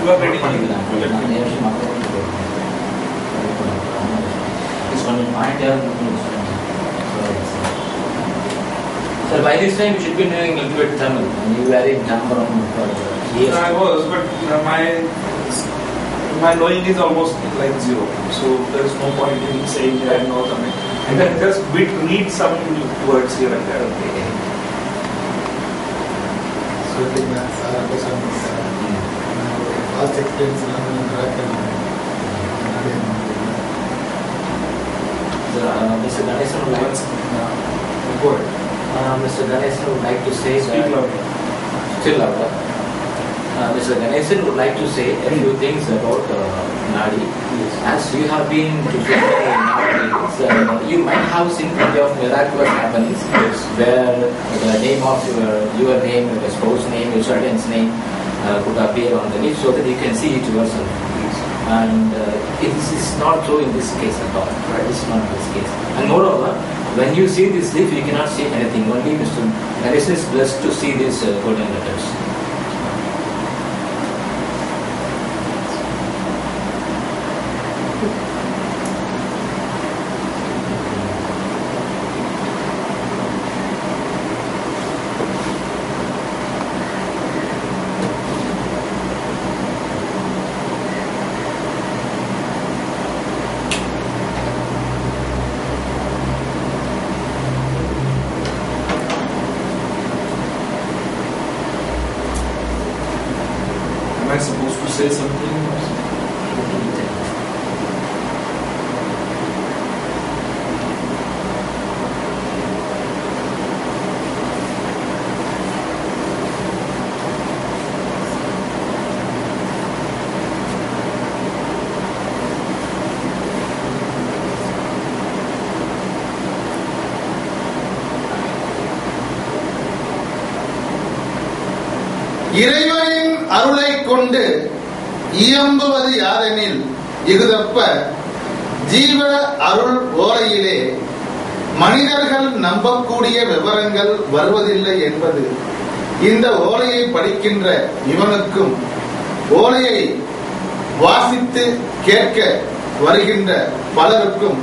Sir, by this time you should be knowing a little bit Tamil. You were in Tamil. Yes, I was, but my knowing is almost like zero. So there is no point in saying that I know Tamil. I can just read some words here and there. So the past experience Mr. Ganesan would like Mr. Ganesan would like to say Speak louder. Still louder. Mr. Ganesan would like to say a few things about Nadi. Yes. As you have been deployed in Nadi, you might have seen plenty of miraculous happenings, yes, where the name of your name, your spouse name, your children's name could appear on the leaf so that you can see it yourself. Yes. And it is not true in this case at all. Right? It's not this case. And moreover, when you see this leaf, you cannot see anything. Only Mr. Ganesan is blessed to see these golden letters. Am I supposed to say something? இறைவனின் அருளை கொண்டு இயம்புவது யாரெனில் இகுதப்ப ஜீவ அருள் ஓலையிலே மனிதர்கள் நம்பக்கூடிய விவரங்கள் வருவதில்லை என்பது இந்த ஓலையை படிக்கின்ற இவனுக்கும் ஓலையை வாசித்து கேட்க வருகின்ற பலருக்கும்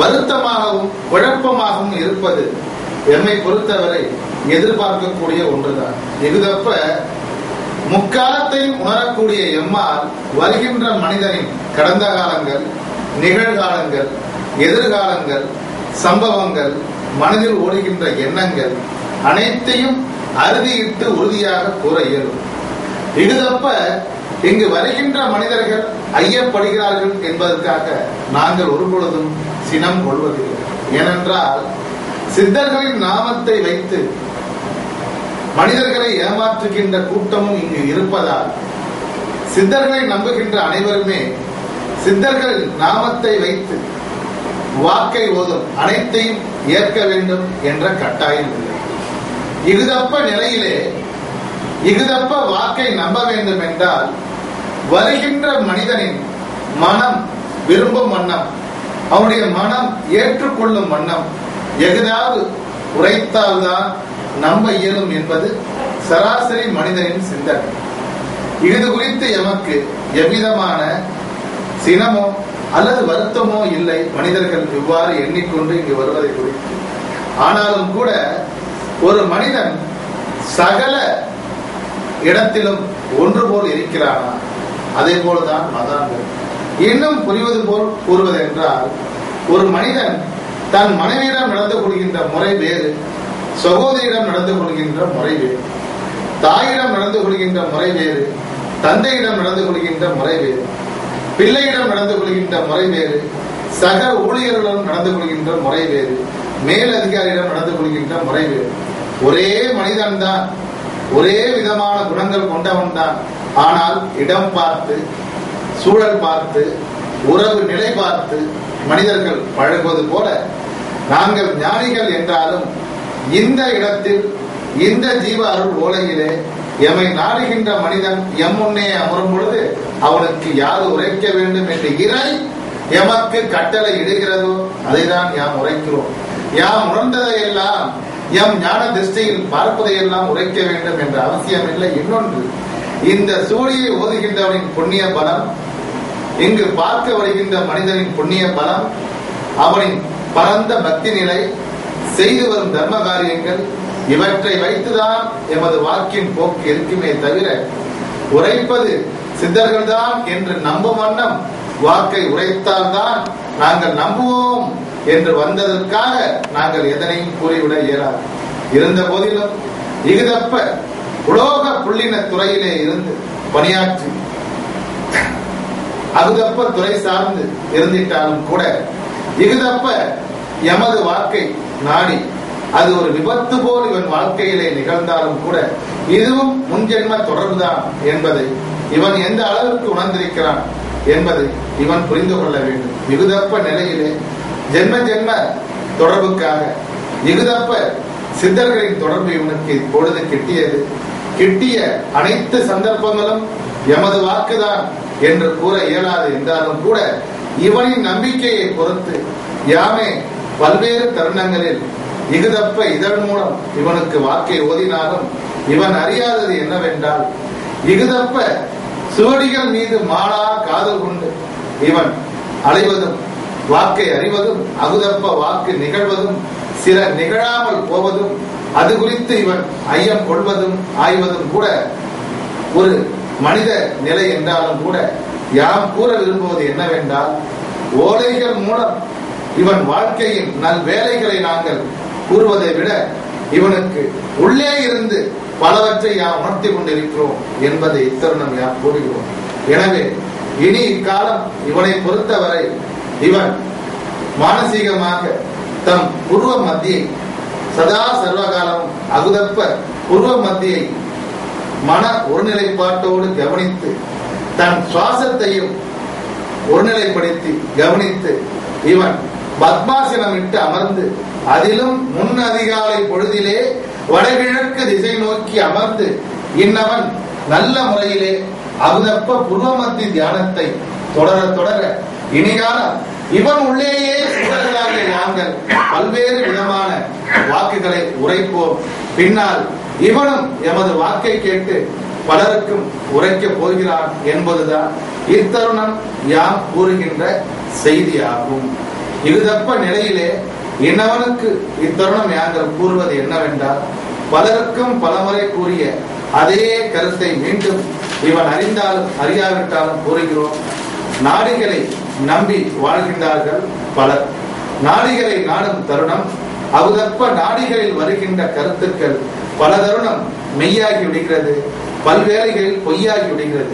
வருத்தமாகவும் குழப்பமாகவும் இருப்பது எம்மை பொறுத்தவரை எதிர்பார்க்கக்கூடிய ஒன்றுதான். இகுதப்ப முக்காலத்தையும் உணரக்கூடிய எம்மால் வருகின்ற மனிதனின் கடந்த காலங்கள், நிகழ்காலங்கள், எதிர்காலங்கள், சம்பவங்கள், மனதில் ஓடுகின்ற எண்ணங்கள் அனைத்தையும் அறுதியிட்டு உறுதியாக கூற இயலும். இகுதப்ப இங்கு வருகின்ற மனிதர்கள் ஐயப்படுகிறார்கள் என்பதற்காக நாங்கள் ஒருபொழுதும் சினம் கொள்வதில்லை. ஏனென்றால் சித்தர்களின் நாமத்தை வைத்து மனிதர்களை ஏமாற்றுகின்ற கூட்டமும் இங்கு இருப்பதால் சித்தர்களை நம்புகின்ற அனைவருமே சித்தர்கள் நாமத்தை வைத்து வாக்கை ஓதும் அனைத்தையும் ஏற்க வேண்டும் என்ற கட்டாயம் இல்லை. இகுதப்ப நிலையிலே இகுதப்ப வாக்கை நம்ப வேண்டும் என்றால் வருகின்ற மனிதனின் மனம் விரும்பும் வண்ணம், அவனுடைய மனம் ஏற்றுக்கொள்ளும் வண்ணம் எதாவது உரைத்தால்தான் நம்ப இயலும் என்பது சராசரி மனிதனின் சிந்தனை. இது குறித்து எமக்கு எவ்விதமான சினமோ அல்லது வருத்தமோ இல்லை. மனிதர்கள் இவ்வாறு எண்ணிக்கொண்டு இங்கு வருவதை குறித்து. ஆனாலும் கூட ஒரு மனிதன் சகல இடத்திலும் ஒன்று போல் இருக்கிறானா? அதே போலதான் மதாந்தம். இன்னும் புரிவது போல் கூறுவது என்றால், ஒரு மனிதன் தன் மனைவியிடம் நடந்து கொள்கின்ற முறை வேறு, சகோதரியிடம் நடந்து கொள்கின்ற முறை வேறு, தாயிடம் நடந்து கொள்கின்ற முறை வேறு, தந்தையிடம் நடந்து கொள்கின்ற முறை வேறு, பிள்ளையிடம் நடந்து கொள்கின்ற முறை வேறு, சக ஊழியர்களிடம் நடந்து கொள்கின்ற முறை வேறு, மேலதிகாரியிடம் நடந்து கொள்கின்ற முறை வேறு. ஒரே மனிதன் தான், ஒரே விதமான குணங்கள் கொண்டவன் தான். ஆனால் இடம் பார்த்து, சூழல் பார்த்து, உறவு நிலை பார்த்து மனிதர்கள் பழகுவது போல நாங்கள் ஞானிகள் என்றாலும் இந்த இடத்தில் இந்த ஜீவ அருள் ஓலையிலே எமை நாடுகின்ற மனிதன் எம் முன்னே அமரும் பொழுது அவனுக்கு யார் உரைக்க வேண்டும் என்று இறை எமக்கு கட்டளை இடுகிறதோ அதைதான் யாம் உரைக்கிறோம். யாம் உணர்ந்ததையெல்லாம் எம் ஞான திருஷ்டியில் பார்ப்பதையெல்லாம் உரைக்க வேண்டும் என்ற அவசியம் இல்லை. இன்னொன்று, இந்த சூழியை ஓதுகின்றவனின் புண்ணிய பலம், இங்கு பார்க்க வருகின்ற மனிதனின் புண்ணிய பலம், அவனின் பரந்த பக்தி நிலை, செய்து வரும் தர்ம காரியங்கள், இவற்றை வைத்துதான் எமது வாக்கின் போக்கு இருக்குமே தவிர உரைப்பது சித்தர்கள் தான் என்று நம்பும் வண்ணம் வாக்கை உரைத்தால்தான் நாங்கள் நம்புவோம் என்று வந்ததற்காக நாங்கள் எதனையும் கூறிவிட இயலாது. இருந்த போதிலும் இகுதப்ப உலோக புள்ளின துறையிலே இருந்து பணியாற்றி அகுதப்ப துறை சார்ந்து இருந்திட்டாலும் கூட இகுதப்ப எமது வாக்கை நாடி அது ஒரு விபத்து போல் இவன் வாழ்க்கையிலே நிகழ்ந்தாலும் கூட இதுவும் முன்ஜென்ம தொடர்புதான் என்பதை இவன் எந்த அளவிற்கு உணர்ந்திருக்கிறான் என்பதை இவன் புரிந்து கொள்ள வேண்டும். இகுதப்ப நிலையிலே ஜென்ம ஜென்ம தொடர்புக்காக இகுதப்ப சித்தர்களின் தொடர்பு இவனுக்கு இப்பொழுது கிட்டியது. கிட்டிய அனைத்து சந்தர்ப்பங்களும் எமது வாக்குதான் என்று கூற இயலாது என்றாலும் கூட இவனின் நம்பிக்கையை பொறுத்து யாமே பல்வேறு தருணங்களில் இகுதப்ப இதன் மூலம் இவனுக்கு வாக்கை ஓதினாலும் இவன் அறியாதது என்னவென்றால் இகுதப்ப சுவடிகள் மீது மாளா காதல் கொண்டு இவன் அலைவதும் வாக்கை அறிவதும் அகுதப்ப வாக்கு நிகழ்வதும் சில நிகழாமல் போவதும் அது குறித்து இவன் ஐயம் கொள்வதும் ஆய்வதும் கூட ஒரு மனித நிலை என்றாலும் கூட யாம் கூற விரும்புவது என்னவென்றால் ஓலைகள் மூலம் இவன் வாழ்க்கையின் நல் வேலைகளை நாங்கள் கூறுவதை விட இவனுக்கு உள்ளே இருந்து பலவற்றை யாம் உணர்த்தி கொண்டிருக்கிறோம் என்பதை இத்தருணம் யாம் கூறுகிறோம். எனவே இனி இக்காலம் இவனை பொறுத்தவரை இவன் மானசீகமாக தம் புருவ மத்தியை சதா சர்வகாலம் அகுதப்ப புருவ மத்தியை மன ஒருநிலைப்பாட்டோடு கவனித்து தன் சுவாசத்தையும் ஒருநிலைப்படுத்தி கவனித்து இவன் பத்மாசனமிட்டு அமர்ந்து அதிலும் முன் அதிகாலை பொழுதிலே வடகிழக்கு திசை நோக்கி அமர்ந்து இன்னவன் நல்ல முறையிலே அகுதப்ப புருவமத்தி தியானத்தை தொடர தொடர இனிகாலம் இவன் உள்ளேயே சுடர்களாகிய நாங்கள் பல்வேறு விதமான வாக்குகளை உரைப்போம். பின்னால் இவனும் எமது வாக்கை கேட்டு பலருக்கும் உரைக்கப் போகிறான் என்பதுதான் இத்தருணம் யாம் கூறுகின்ற செய்தியாகும். இகுதப்ப நிலையிலே இன்னவனுக்கு இத்தருணம் யாங்கள் கூறுவது என்னவென்றால் பலருக்கும் பலமுறை கூறிய அதே கருத்தை மீண்டும் இவன் அறிந்தாலும் அறியாவிட்டாலும் கூறுகிறோம். நாடிகளை நம்பி வாழ்கின்றார்கள் பலர். நாடிகளை நாடும் தருணம் அகுதப்ப நாடிகளில் வருகின்ற கருத்துக்கள் பல தருணம் மெய்யாகி விடுகிறது, பல்வேளைகளில் பொய்யாகி விடுகிறது.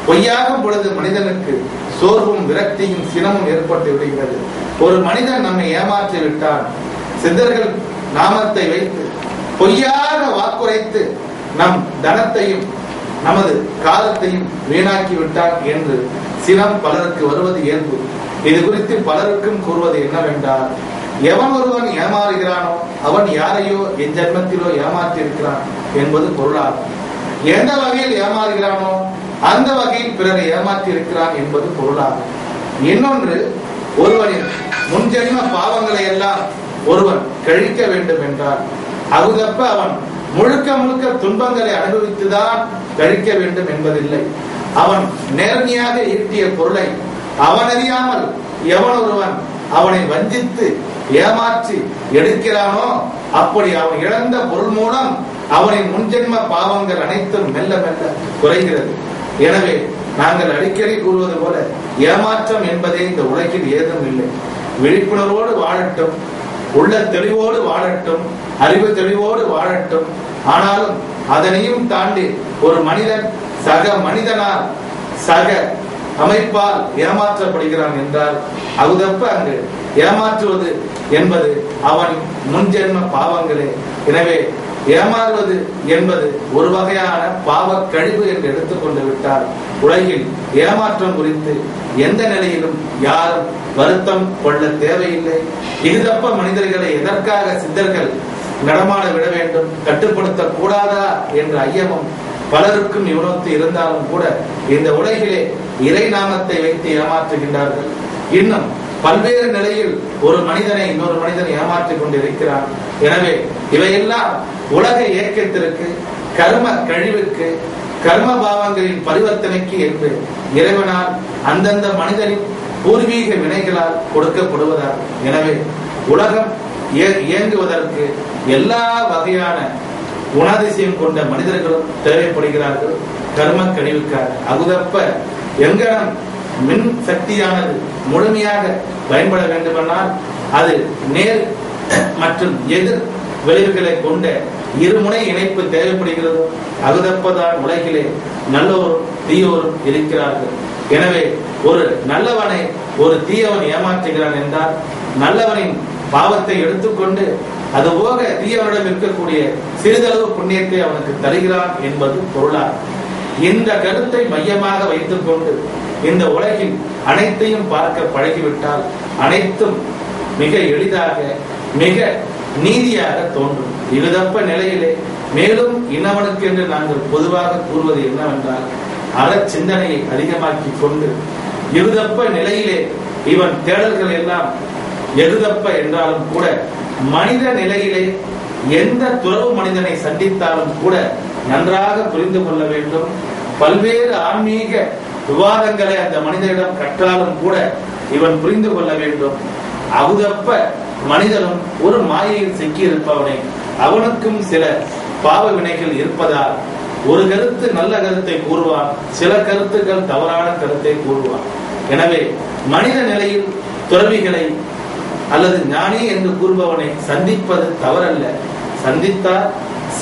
பொய்யாகும் பொழுது மனிதனுக்கு சோர்வும் விரக்தியும் சினமும் ஏற்பட்டு விடுகிறது. ஒரு மனிதன் நம்மை ஏமாற்றி விட்டான், சித்தர்கள் நாமத்தை வைத்து பொய்யாக வாக்குரைத்து நம் தனத்தையும் நமது காலத்தையும் வீணாக்கி விட்டான் என்று சினம் பலருக்கு வருவது இயல்பு. இது குறித்து பலருக்கும் கூறுவது என்னவென்றால் எவன் ஒருவன் ஏமாறுகிறானோ அவன் யாரையோ என் ஜன்மத்திலோ ஏமாற்றி இருக்கிறான் என்பது பொருளாகும். எந்த வகையில் ஏமாறுகிறானோ அந்த வகையில் பிறரை ஏமாற்றி இருக்கிறான் என்பது பொருளாகும். இன்னொன்று, ஒருவனின் முன்ஜென்ம பாவங்களை எல்லாம் ஒருவன் கழிக்க வேண்டும் என்றால் அகுதப்ப அவன் முழுக்க முழுக்க துன்பங்களை அனுபவித்துதான் கழிக்க வேண்டும் என்பதில்லை. அவன் நேர்மையாக ஈட்டிய பொருளை அவன் அறியாமல் எவன் ஒருவன் அவனை வஞ்சித்து ஏமாற்றி எடுக்கிறானோ அப்படி அவன் இழந்த பொருள் மூலம் அவனின் முன்ஜென்ம பாவங்கள் அனைத்தும் மெல்ல மெல்ல குறைகிறது. எனவே நாங்கள் அடிக்கடி கூறுவது போல ஏமாற்றம் என்பதே இந்த உலகில் ஏதும் இல்லை. விழிப்புணர்வோடு வாழட்டும், உள்ள தெளிவோடு வாழட்டும், அறிவு தெளிவோடு வாழட்டும். ஆனாலும் அதனையும் தாண்டி ஒரு மனிதன் சக மனிதனால் சக அமைப்பால் ஏமாற்றப்படுகிறான் என்றால் அகுதப்ப அங்கு ஏமாற்றுவது என்பது அவன் முன்ஜென்ம பாவங்களே. எனவே ஏமாறுவது என்பது ஒரு வகையான பாவ கழிவு என்று எடுத்துக்கொண்டு விட்டால் உலகில் ஏமாற்றம் குறித்து எந்த நிலையிலும் யாரும் வருத்தம் கொள்ள தேவையில்லை. இகுதப்ப மனிதர்களை எதற்காக சித்தர்கள் நடமாட விட வேண்டும், கட்டுப்படுத்த கூடாதா என்ற ஐயமும் பலருக்கும் இவனொத்து இருந்தாலும் கூட இந்த உலகிலே இறை நாமத்தை வைத்து ஏமாற்றுகின்றார்கள். இன்னும் பல்வேறு நிலையில் ஒரு மனிதனை இன்னொரு மனிதன் ஏமாற்றிக் கொண்டிருக்கிறான். எனவே இவையெல்லாம் உலக இயக்கத்திற்கு, கர்ம கழிவுக்கு, கர்ம பாவங்களின் பரிவர்த்தனைக்கு என்று இறைவனால் அந்தந்த மனிதனின் பூர்வீக வினைகளால் கொடுக்கப்படுவதால் எனவே உலகம் இயங்குவதற்கு எல்லா வகையான குணாதிசயம் கொண்ட மனிதர்களும் தேவைப்படுகிறார்கள். கர்ம கழிவுக்காக அகுதப்ப எங்கனம் மின் சக்தியானது முழுமையாக பயன்பட வேண்டுமென்றால் அது நேர் மற்றும் எதிர் விளைவுகளை கொண்ட இருமுனை இணைப்பு தேவைப்படுகிறது. அகுதப்பதான் உலகிலே நல்லோரும் தீயோரும் இருக்கிறார்கள். எனவே ஒரு நல்லவனை ஒரு தீயவன் ஏமாற்றுகிறான் என்றால் நல்லவனின் பாவத்தை எடுத்துக்கொண்டு அதுபோக தீயவனிடம் இருக்கக்கூடிய சிறிதளவு புண்ணியத்தை அவனுக்கு தருகிறான் என்பது பொருளாகும். இந்த கருத்தை மையமாக வைத்துக் கொண்டு இந்த உலகில் அனைத்தையும் பார்க்க பழகிவிட்டால் அனைத்தும் மிக எளிதாக மிக நீதியாக தோன்றும். இருதப்ப நிலையிலே மேலும் இன்னவனுக்கு என்று நாங்கள் பொதுவாக கூறுவது என்னவென்றால் அற சிந்தனையை அதிகமாக்கி கொண்டு இருதப்ப நிலையிலே இவன் தேடல்கள் எல்லாம் எருதப்ப என்றாலும் கூட மனித நிலையிலே எந்த துறவு மனிதனை சந்தித்தாலும் கூட நன்றாக புரிந்து கொள்ள வேண்டும். பல்வேறு ஆன்மீக விவாதங்களை அந்த மனிதனிடம் கற்றாலும் கூட இவன் புரிந்து கொள்ள வேண்டும். அகுதப்ப மனிதனும் ஒரு மாயையில் சிக்கி இருப்பவனை அவனுக்கும் சில பாவ வினைகள் இருப்பதால் ஒரு கருத்து நல்ல கருத்தை கூறுவான், சில கருத்துக்கள் தவறான கருத்தை கூறுவான். எனவே மனித நிலையில் துறவிகளை அல்லது ஞானி என்று கூறுபவனை சந்திப்பது தவறல்ல. சந்தித்தால்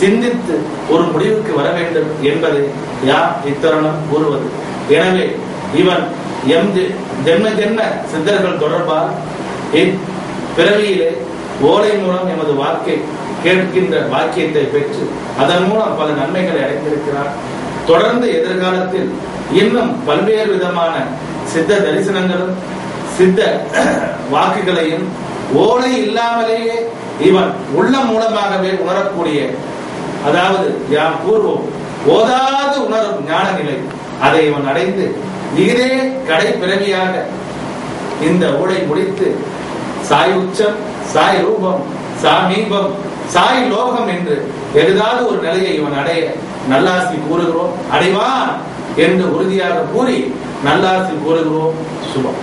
சிந்தித்து ஒரு முடிவுக்கு வர வேண்டும் என்பதை யார் இத்தருணம் கூறுவது. எனவே இவன் ஜென்ம ஜென்ம சித்தர்கள் தொடர்பால் பிறவியிலே ஓலை மூலம் எமது வாக்கை கேட்கின்ற வாக்கியத்தை பெற்று அதன் மூலம் பல நன்மைகளை அடைந்திருக்கிறார். தொடர்ந்து எதிர்காலத்தில் இன்னும் பல்வேறு விதமான சித்த தரிசனங்களும் சித்த வாக்குகளையும் ஓலை இல்லாமலேயே இவன் உள்ள மூலமாகவே உணரக்கூடிய, அதாவது யாம் கூறுவோம் ஓதாது உணரும் ஞான நிலை, அதை இவன் அடைந்து இதே கடை பிறவியாக இந்த ஓலை முடித்து சாய் உச்சம், சாய் ரூபம், சாமீபம், சாய் லோகம் என்று ஏதாவது ஒரு நிலையை இவன் அடைய நல்லாசி கூறுகிறோம். அடைவான் என்று உறுதியாக கூறி நல்லாசி கூறுகிறோம். சுபம்.